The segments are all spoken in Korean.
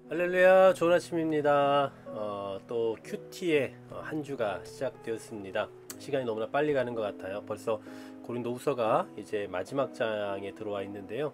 할렐루야, 좋은 아침입니다. 또 큐티의 한 주가 시작되었습니다. 시간이 너무나 빨리 가는 것 같아요. 벌써 고린도후서가 이제 마지막 장에 들어와 있는데요.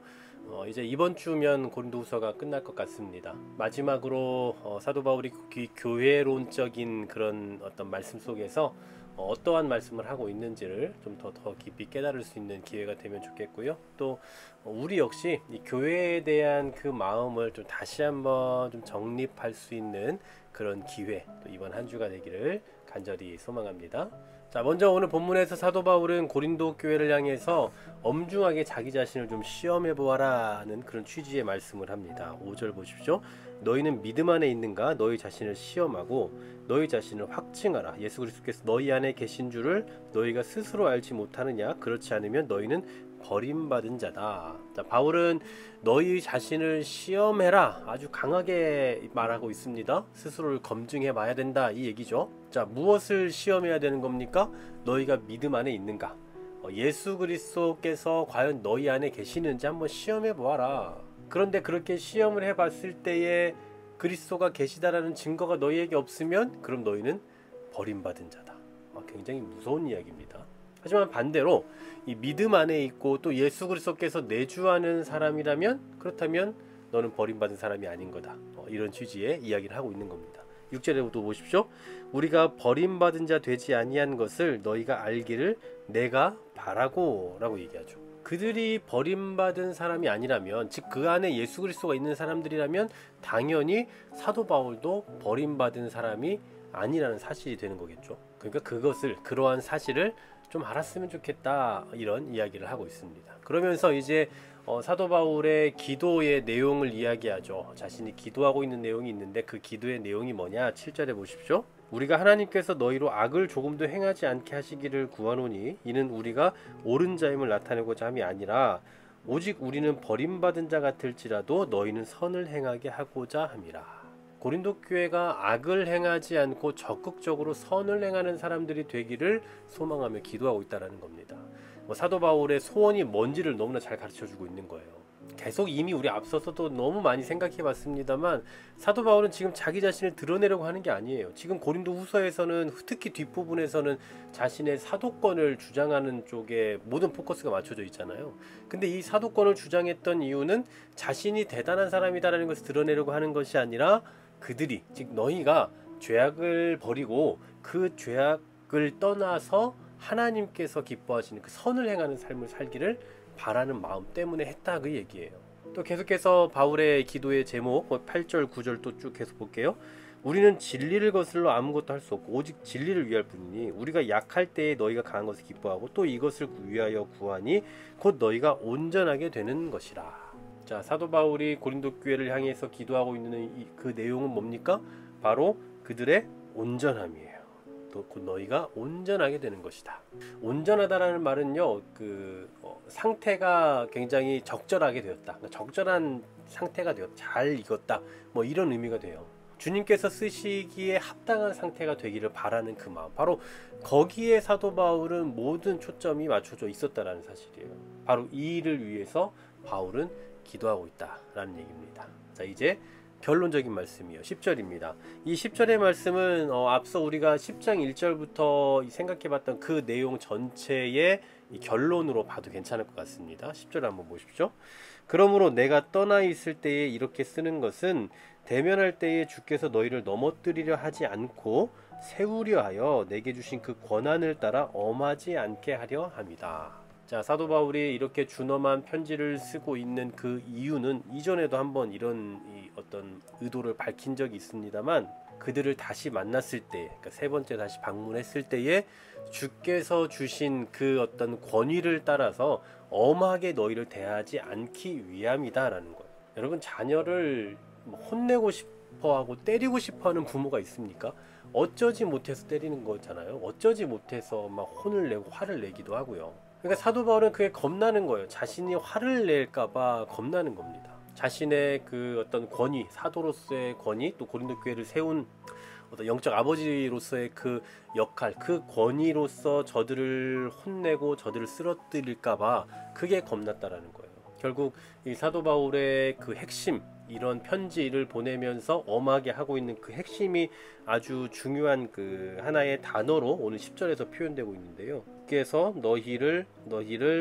이제 이번 주면 고린도후서가 끝날 것 같습니다. 마지막으로 사도 바울이 교회론적인 그런 어떤 말씀 속에서 어떠한 말씀을 하고 있는지를 좀 더 깊이 깨달을 수 있는 기회가 되면 좋겠고요. 또 우리 역시 이 교회에 대한 그 마음을 좀 다시 한번 좀 정립할 수 있는 그런 기회, 또 이번 한 주가 되기를 간절히 소망합니다. 자, 먼저 오늘 본문에서 사도 바울은 고린도 교회를 향해서 엄중하게 자기 자신을 좀 시험해 보아라는 그런 취지의 말씀을 합니다. 5절 보십시오. 너희는 믿음 안에 있는가? 너희 자신을 시험하고 너희 자신을 확증하라. 예수 그리스도께서 너희 안에 계신 줄을 너희가 스스로 알지 못하느냐? 그렇지 않으면 너희는 버림받은 자다. 자, 바울은 너희 자신을 시험해라 아주 강하게 말하고 있습니다. 스스로를 검증해 봐야 된다, 이 얘기죠. 자, 무엇을 시험해야 되는 겁니까? 너희가 믿음 안에 있는가? 예수 그리스도께서 과연 너희 안에 계시는지 한번 시험해 보아라. 그런데 그렇게 시험을 해봤을 때에 그리스도가 계시다라는 증거가 너희에게 없으면 그럼 너희는 버림받은 자다. 굉장히 무서운 이야기입니다. 하지만 반대로 이 믿음 안에 있고 또 예수 그리스도께서 내주하는 사람이라면, 그렇다면 너는 버림받은 사람이 아닌 거다. 이런 취지의 이야기를 하고 있는 겁니다. 6절에도 보십시오. 우리가 버림받은 자 되지 아니한 것을 너희가 알기를 내가 바라고 라고 얘기하죠. 그들이 버림받은 사람이 아니라면, 즉 그 안에 예수 그리스도가 있는 사람들이라면 당연히 사도 바울도 버림받은 사람이 아니라는 사실이 되는 거겠죠. 그러니까 그러한 사실을 좀 알았으면 좋겠다, 이런 이야기를 하고 있습니다. 그러면서 이제 사도 바울의 기도의 내용을 이야기하죠. 자신이 기도하고 있는 내용이 있는데 그 기도의 내용이 뭐냐? 7절에 보십시오. 우리가 하나님께서 너희로 악을 조금도 행하지 않게 하시기를 구하노니 이는 우리가 옳은 자임을 나타내고자 함이 아니라 오직 우리는 버림받은 자 같을지라도 너희는 선을 행하게 하고자 함이라. 고린도 교회가 악을 행하지 않고 적극적으로 선을 행하는 사람들이 되기를 소망하며 기도하고 있다는 겁니다. 사도 바울의 소원이 뭔지를 너무나 잘 가르쳐주고 있는 거예요. 계속 이미 우리 앞서서도 너무 많이 생각해 봤습니다만 사도 바울은 지금 자기 자신을 드러내려고 하는 게 아니에요. 지금 고린도 후서에서는 특히 뒷부분에서는 자신의 사도권을 주장하는 쪽에 모든 포커스가 맞춰져 있잖아요. 근데 이 사도권을 주장했던 이유는 자신이 대단한 사람이다라는 것을 드러내려고 하는 것이 아니라 그들이, 즉 너희가 죄악을 버리고 그 죄악을 떠나서 하나님께서 기뻐하시는 그 선을 행하는 삶을 살기를 바라는 마음 때문에 했다, 그 얘기예요. 또 계속해서 바울의 기도의 제목 8절 9절 또 쭉 계속 볼게요. 우리는 진리를 거슬러 아무것도 할 수 없고 오직 진리를 위할 뿐이니 우리가 약할 때에 너희가 강한 것을 기뻐하고 또 이것을 위하여 구하니 곧 너희가 온전하게 되는 것이라. 자, 사도 바울이 고린도 교회를 향해서 기도하고 있는 그 내용은 뭡니까? 바로 그들의 온전함이에요. 곧 너희가 온전하게 되는 것이다. 온전하다라는 말은요, 상태가 굉장히 적절하게 되었다. 그러니까 적절한 상태가 되었다. 잘 익었다. 이런 의미가 돼요. 주님께서 쓰시기에 합당한 상태가 되기를 바라는 그 마음, 바로 거기에 사도 바울은 모든 초점이 맞춰져 있었다라는 사실이에요. 바로 이 일을 위해서 바울은 기도하고 있다라는 얘기입니다. 자, 이제 결론적인 말씀이요. 10절입니다. 이 10절의 말씀은 앞서 우리가 10장 1절부터 생각해봤던 그 내용 전체의 결론으로 봐도 괜찮을 것 같습니다. 10절 한번 보십시오. 그러므로 내가 떠나 있을 때에 이렇게 쓰는 것은 대면할 때에 주께서 너희를 넘어뜨리려 하지 않고 세우려 하여 내게 주신 그 권한을 따라 엄하지 않게 하려 함이다. 자, 사도 바울이 이렇게 준엄한 편지를 쓰고 있는 그 이유는 이전에도 한번 이런 어떤 의도를 밝힌 적이 있습니다만, 그들을 다시 만났을 때, 그러니까 세 번째 다시 방문했을 때에 주께서 주신 그 어떤 권위를 따라서 엄하게 너희를 대하지 않기 위함이다라는 거예요. 여러분, 자녀를 혼내고 싶어하고 때리고 싶어하는 부모가 있습니까? 어쩌지 못해서 때리는 거잖아요. 어쩌지 못해서 막 혼을 내고 화를 내기도 하고요. 그러니까 사도 바울은 그게 겁나는 거예요. 자신이 화를 낼까봐 겁나는 겁니다. 자신의 그 어떤 권위, 사도로서의 권위, 또 고린도 교회를 세운 어떤 영적 아버지로서의 그 역할, 그 권위로서 저들을 혼내고 저들을 쓰러뜨릴까봐 그게 겁났다라는 거예요. 결국 이 사도 바울의 그 핵심, 이런 편지를 보내면서 엄하게 하고 있는 그 핵심이 아주 중요한 그 하나의 단어로 오늘 10절에서 표현되고 있는데요. 주께서 너희를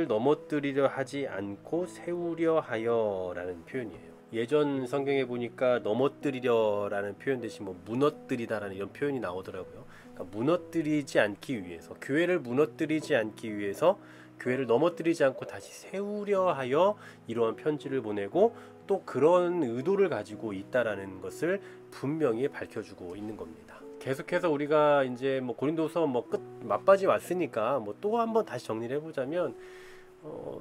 넘어뜨리려 하지 않고 세우려 하여 라는 표현이에요. 예전 성경에 보니까 넘어뜨리려 라는 표현 대신 뭐 무너뜨리다 라는 이런 표현이 나오더라고요. 그러니까 무너뜨리지 않기 위해서, 교회를 무너뜨리지 않기 위해서, 교회를 넘어뜨리지 않고 다시 세우려 하여 이러한 편지를 보내고 또 그런 의도를 가지고 있다라는 것을 분명히 밝혀주고 있는 겁니다. 계속해서 우리가 이제 뭐 고린도서 뭐 끝 막바지 왔으니까 뭐 또 한번 다시 정리를 해보자면,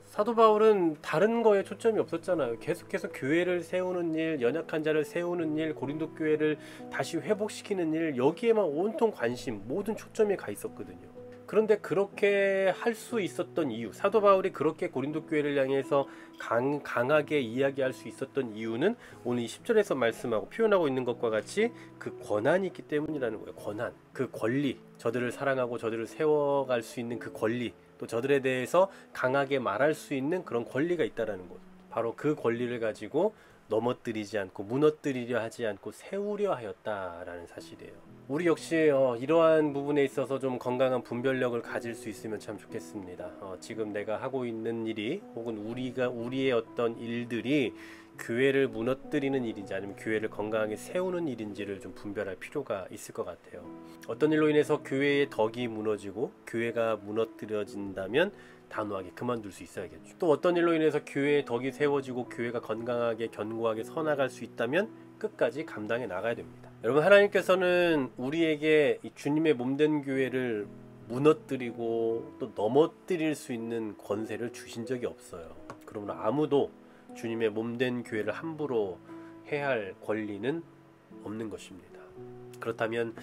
사도 바울은 다른 거에 초점이 없었잖아요. 계속해서 교회를 세우는 일, 연약한 자를 세우는 일, 고린도 교회를 다시 회복시키는 일, 여기에만 온통 관심, 모든 초점이 가 있었거든요. 그런데 그렇게 할 수 있었던 이유, 사도 바울이 그렇게 고린도 교회를 향해서 강하게 이야기할 수 있었던 이유는 오늘 이 10절에서 말씀하고 표현하고 있는 것과 같이 그 권한이 있기 때문이라는 거예요. 권한, 그 권리, 저들을 사랑하고 저들을 세워갈 수 있는 그 권리, 또 저들에 대해서 강하게 말할 수 있는 그런 권리가 있다라는 것. 바로 그 권리를 가지고 넘어뜨리지 않고 무너뜨리려 하지 않고 세우려 하였다라는 사실이에요. 우리 역시 이러한 부분에 있어서 좀 건강한 분별력을 가질 수 있으면 참 좋겠습니다. 지금 내가 하고 있는 일이 혹은 우리의 어떤 일들이 교회를 무너뜨리는 일인지 아니면 교회를 건강하게 세우는 일인지를 좀 분별할 필요가 있을 것 같아요. 어떤 일로 인해서 교회의 덕이 무너지고 교회가 무너뜨려진다면 단호하게 그만둘 수 있어야겠죠. 또 어떤 일로 인해서 교회의 덕이 세워지고 교회가 건강하게 견고하게 서나갈 수 있다면 끝까지 감당해 나가야 됩니다. 여러분, 하나님께서는 우리에게 이 주님의 몸된 교회를 무너뜨리고 또 넘어뜨릴 수 있는 권세를 주신 적이 없어요. 그러므로 아무도 주님의 몸된 교회를 함부로 해할 권리는 없는 것입니다. 그렇다면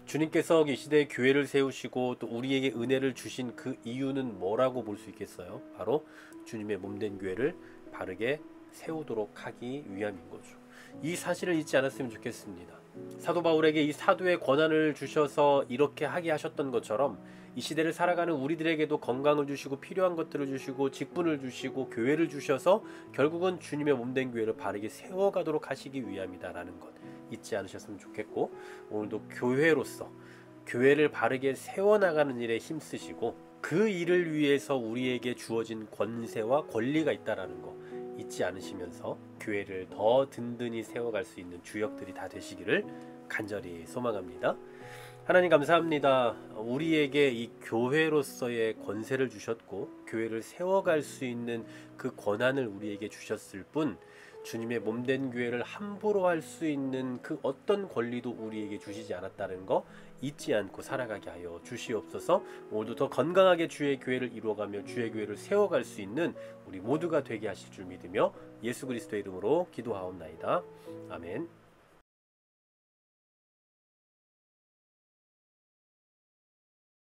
주님께서 이 시대에 교회를 세우시고 또 우리에게 은혜를 주신 그 이유는 뭐라고 볼 수 있겠어요? 바로 주님의 몸된 교회를 바르게 세우도록 하기 위함인 거죠. 이 사실을 잊지 않았으면 좋겠습니다. 사도 바울에게 이 사도의 권한을 주셔서 이렇게 하게 하셨던 것처럼 이 시대를 살아가는 우리들에게도 건강을 주시고 필요한 것들을 주시고 직분을 주시고 교회를 주셔서 결국은 주님의 몸된 교회를 바르게 세워가도록 하시기 위함이다라는 것 잊지 않으셨으면 좋겠고, 오늘도 교회로서 교회를 바르게 세워나가는 일에 힘쓰시고 그 일을 위해서 우리에게 주어진 권세와 권리가 있다라는 거 잊지 않으시면서 교회를 더 든든히 세워갈 수 있는 주역들이 다 되시기를 간절히 소망합니다. 하나님 감사합니다. 우리에게 이 교회로서의 권세를 주셨고 교회를 세워갈 수 있는 그 권한을 우리에게 주셨을 뿐 주님의 몸된 교회를 함부로 할 수 있는 그 어떤 권리도 우리에게 주시지 않았다는 거 잊지 않고 살아가게 하여 주시옵소서. 오늘도 더 건강하게 주의 교회를 이루어가며 주의 교회를 세워갈 수 있는 우리 모두가 되게 하실 줄 믿으며 예수 그리스도의 이름으로 기도하옵나이다. 아멘.